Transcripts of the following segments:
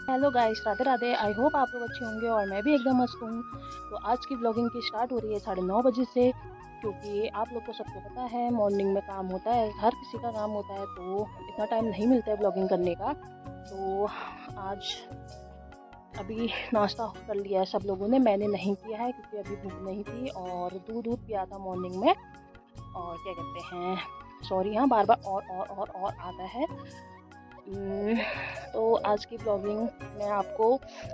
Hello guys, Radhe Radhe. I hope आप लोग अच्छे होंगे और मैं भी एकदम मस्त हूँ। तो आज की व्लॉगिंग की स्टार्ट हो रही है 9:30 बजे से, क्योंकि आप लोग को सबको पता है मॉर्निंग में काम होता है, हर किसी का काम होता है, तो इतना टाइम नहीं मिलता है व्लॉगिंग करने का। तो आज अभी नाश्ता कर लिया है सब लोगों ने, मैंने नहीं किया है क्योंकि अभी भूख नहीं थी, और दूध पिया था मॉर्निंग में। और क्या कहते हैं, सॉरी, हाँ बार बार और आता है। तो आज की ब्लॉगिंग मैं आपको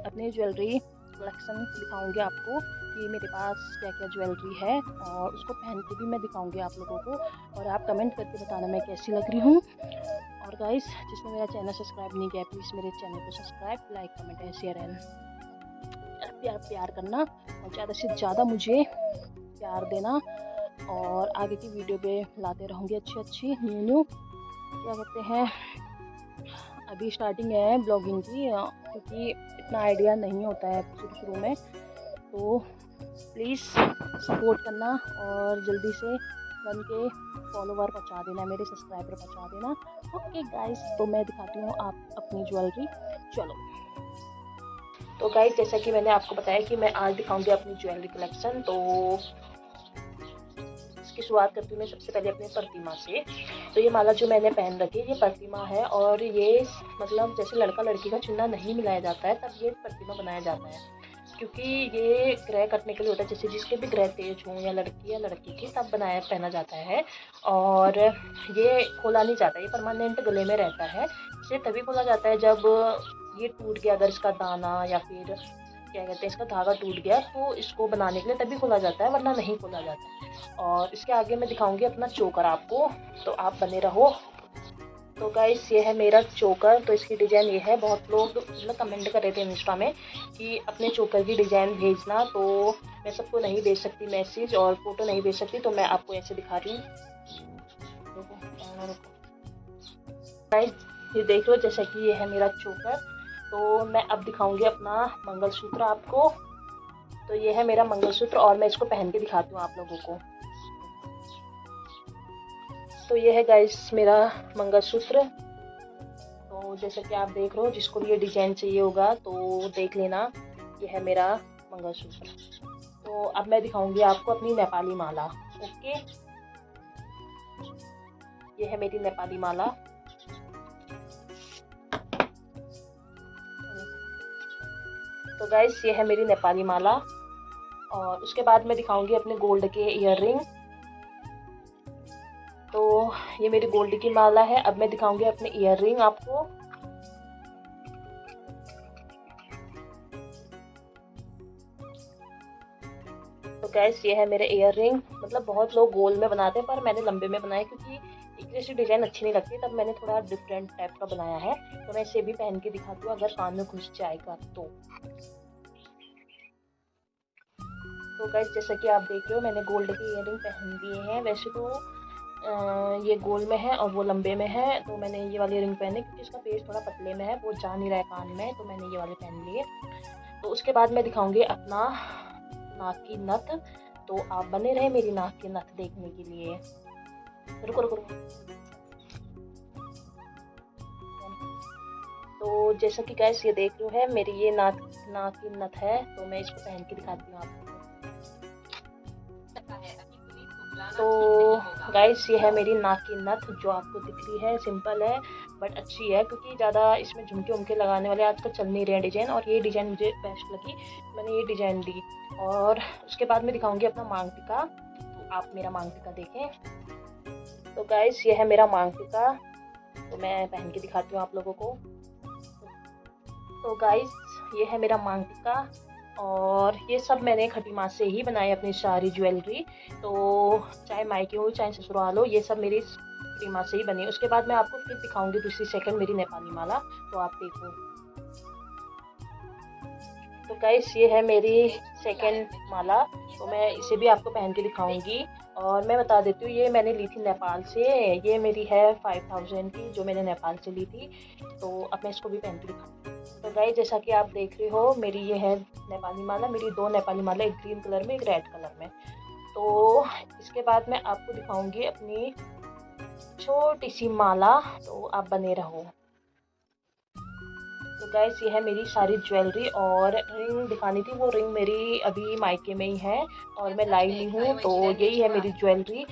अपनी ज्वेलरी कलेक्शन दिखाऊंगी आपको कि मेरे पास क्या क्या ज्वेलरी है, और उसको पहन के भी मैं दिखाऊंगी आप लोगों को, और आप कमेंट करके बताना मैं कैसी लग रही हूँ। और गाइस, जिसने मेरा चैनल सब्सक्राइब नहीं किया प्लीज़ मेरे चैनल को subscribe, like, comment and share and प्यार प्यार करना, और ज़्यादा से ज़्यादा मुझे प्यार देना। और आगे की वीडियो पे लाते रहूँगी अच्छी अच्छी न्यू क्या कहते हैं, अभी स्टार्टिंग है ब्लॉगिंग की, क्योंकि इतना आइडिया नहीं होता है शुरू शुरू में। तो प्लीज़ सपोर्ट करना और जल्दी से 1 के फॉलोवर पहुंचा देना, मेरे सब्सक्राइबर पहुंचा देना। ओके गाइस, तो मैं दिखाती हूँ आप अपनी ज्वेलरी। चलो, तो गाइस जैसा कि मैंने आपको बताया कि मैं आज दिखाऊंगी अपनी ज्वेलरी कलेक्शन। तो इसकी शुरुआत करती हूँ मैं सबसे पहले अपनी प्रतिमा से। तो ये माला जो मैंने पहन रखी है ये प्रतिमा है, और ये मतलब जैसे लड़का लड़की का चुन्ना नहीं मिलाया जाता है तब ये प्रतिमा बनाया जाता है, क्योंकि ये ग्रह कटने के लिए होता है, जैसे जिसके भी ग्रह तेज हों या लड़की की तब पहना जाता है। और ये खोला नहीं जाता, ये परमानेंट गले में रहता है। इसे तभी खोला जाता है जब ये टूट गया, अगर इसका दाना या फिर क्या कहते हैं इसका धागा टूट गया, तो इसको बनाने के लिए तभी खोला जाता है, वरना नहीं खोला जाता। और इसके आगे मैं दिखाऊंगी अपना चोकर आपको, तो आप बने रहो। तो गाइस ये है मेरा चोकर। तो इसकी डिज़ाइन ये है, बहुत लोग मतलब कमेंट कर रहे थे इंस्टा में कि अपने चोकर की डिज़ाइन भेजना, तो मैं सबको नहीं भेज सकती मैसेज और फोटो नहीं भेज सकती, तो मैं आपको ऐसे दिखा रही हूँ। गाइस ये देख लो, जैसा कि ये है मेरा चोकर। तो मैं अब दिखाऊंगी अपना मंगलसूत्र आपको। तो ये है मेरा मंगलसूत्र, और मैं इसको पहन के दिखाती हूँ आप लोगों को। तो ये है गाइस मेरा मंगलसूत्र। तो जैसे कि आप देख रहे हो, जिसको भी ये डिजाइन चाहिए होगा तो देख लेना, ये है मेरा मंगलसूत्र। तो अब मैं दिखाऊंगी आपको अपनी नेपाली माला। ओके, ये है मेरी नेपाली माला। तो गाइस ये है मेरी नेपाली माला, और उसके बाद मैं दिखाऊंगी अपने गोल्ड के ईयर रिंग। तो ये मेरी गोल्ड की माला है। अब मैं दिखाऊंगी अपने ईयर रिंग आपको। तो गैस ये है मेरे ईयर रिंग। मतलब बहुत लोग गोल में बनाते हैं, पर मैंने लंबे में बनाया क्योंकि एक जैसी डिजाइन अच्छी नहीं लगती, तब मैंने थोड़ा डिफरेंट टाइप का बनाया है। तो मैं इसे भी पहन के दिखाती हूँ अगर कान में घुस जाएगा तो गैस जैसा कि आप देख रहे हो, मैंने गोल्ड के ईयर रिंग पहन लिए हैं। वैसे तो ये गोल में है और वो लंबे में है, तो मैंने ये वाले रिंग पहने क्योंकि इसका पेज थोड़ा पतले में है, वो जा नहीं रहा है कान में, तो मैंने ये वाले पहन लिए। तो उसके बाद मैं दिखाऊंगी अपना नाक की नथ। तो आप बने रहे मेरी नाक की नथ देखने के लिए। रुको रुको रुको। तो जैसा कि गैस ये देख रहे हो, है मेरी ये नाक की नथ है, तो मैं इसको पहन के दिखाती हूँ आपको। तो गाइस ये है मेरी नाक की नथ, जो आपको दिख रही है। सिंपल है बट अच्छी है, क्योंकि ज़्यादा इसमें झुमके उमके लगाने वाले आजकल चल नहीं रहे हैं डिज़ाइन, और ये डिज़ाइन मुझे बेस्ट लगी, मैंने ये डिज़ाइन ली। और उसके बाद मैं दिखाऊंगी अपना मांग टीका। तो आप मेरा मांग टीका देखें। तो गाइस ये है मेरा मांग टीका, तो मैं पहन के दिखाती हूँ आप लोगों को। तो गाइस ये है मेरा मांग टीका, और ये सब मैंने खटी माँ से ही बनाई अपनी सारी ज्वेलरी। तो चाहे मायके हो चाहे ससुराल हो, ये सब मेरी खटी माँ से ही बनी। उसके बाद मैं आपको फिर दिखाऊंगी दूसरी सेकंड मेरी नेपाली माला, तो आप देखो। तो गाइस ये है मेरी सेकंड माला, तो मैं इसे भी आपको पहन के दिखाऊंगी। और मैं बता देती हूँ, ये मैंने ली थी नेपाल से, ये मेरी है 5000 की, जो मैंने नेपाल से ली थी। तो अब मैं इसको भी पहन के दिखाऊंगी। तो गाइस जैसा कि आप देख रहे हो, मेरी ये है नेपाली माला, मेरी 2 नेपाली माला, एक ग्रीन कलर में एक रेड कलर में। तो इसके बाद मैं आपको दिखाऊंगी अपनी छोटी सी माला, तो आप बने रहो। तो गाइस ये है मेरी सारी ज्वेलरी, और रिंग दिखानी थी, वो रिंग मेरी अभी मायके में ही है और मैं लाई नहीं हूँ। तो यही है मेरी ज्वेलरी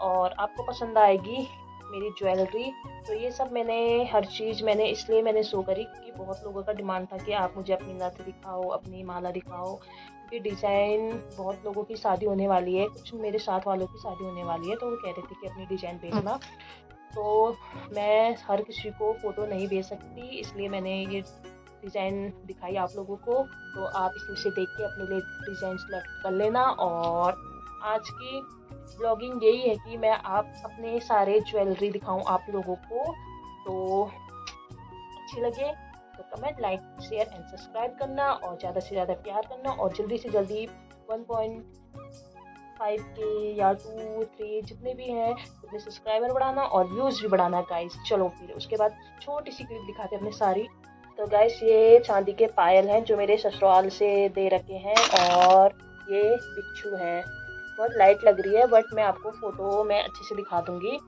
और आपको पसंद आएगी मेरी ज्वेलरी। तो ये सब हर चीज़ मैंने इसलिए शो करी क्योंकि बहुत लोगों का डिमांड था कि आप मुझे अपनी नथ दिखाओ, अपनी माला दिखाओ, क्योंकि डिज़ाइन बहुत लोगों की शादी होने वाली है, कुछ मेरे साथ वालों की शादी होने वाली है, तो वो कह रहे थे कि अपनी डिज़ाइन भेजना। तो मैं हर किसी को फ़ोटो नहीं भेज सकती, इसलिए मैंने ये डिज़ाइन दिखाई आप लोगों को। तो आप इसमें से देख के अपने लिए डिज़ाइन सेलेक्ट कर लेना। और आज की ब्लॉगिंग यही है कि मैं अपने सारे ज्वेलरी दिखाऊं आप लोगों को। तो अच्छी लगे तो comment, like, share and subscribe करना और ज़्यादा से ज़्यादा प्यार करना, और जल्दी से जल्दी 1.5 के या 2-3 जितने भी हैं उतने सब्सक्राइबर बढ़ाना और व्यूज़ भी बढ़ाना गाइस। चलो फिर उसके बाद छोटी सी क्लिप दिखाते हैं अपनी सारी। तो गाइस ये चांदी के पायल हैं जो मेरे ससुराल से दे रखे हैं, और ये बिच्छू हैं। बहुत लाइट लग रही है बट मैं आपको फ़ोटो में अच्छे से दिखा दूँगी।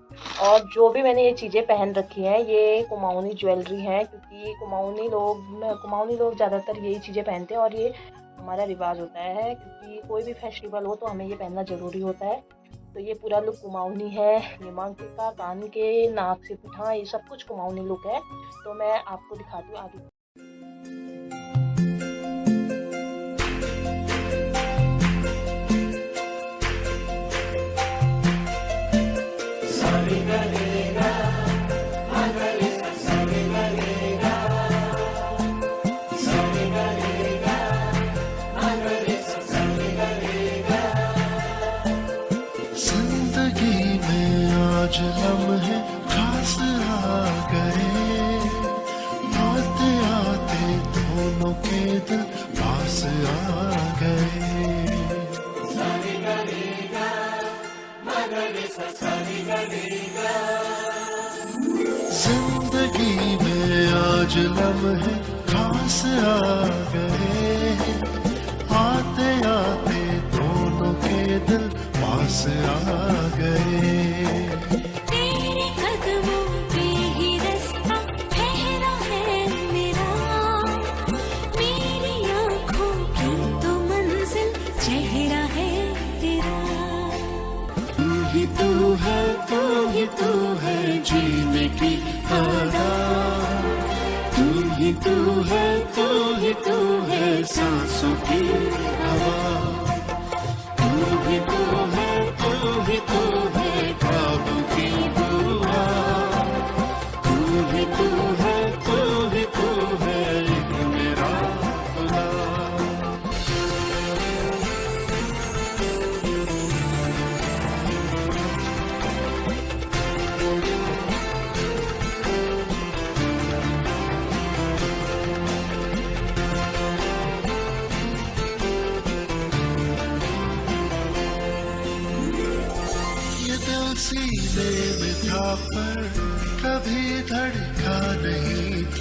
और जो भी मैंने ये चीज़ें पहन रखी हैं ये कुमाऊनी ज्वेलरी हैं, क्योंकि कुमाऊनी लोग ज़्यादातर यही चीज़ें पहनते हैं और ये हमारा रिवाज होता है, क्योंकि कोई भी फेस्टिवल हो तो हमें ये पहनना ज़रूरी होता है। तो ये पूरा लुक कुमाऊनी है, ये मांग टीका, कान के, नाक से पिठा, ये सब कुछ कुमाऊनी लुक है। तो मैं आपको दिखाती हूँ आगे। आज लम्हे खास आ गए, आते आते दोनों के दिल पास आ गए। जिंदगी में आज लम्हे खास आ गए, आते आते दोनों के दिल पास आ गए। तू है जीने की आदत, तू है सांसों की हवा, तू है ख्वाबों की दुआ, तू है एक मेरा खुदा। सीने में था पर कभी धड़का नहीं था।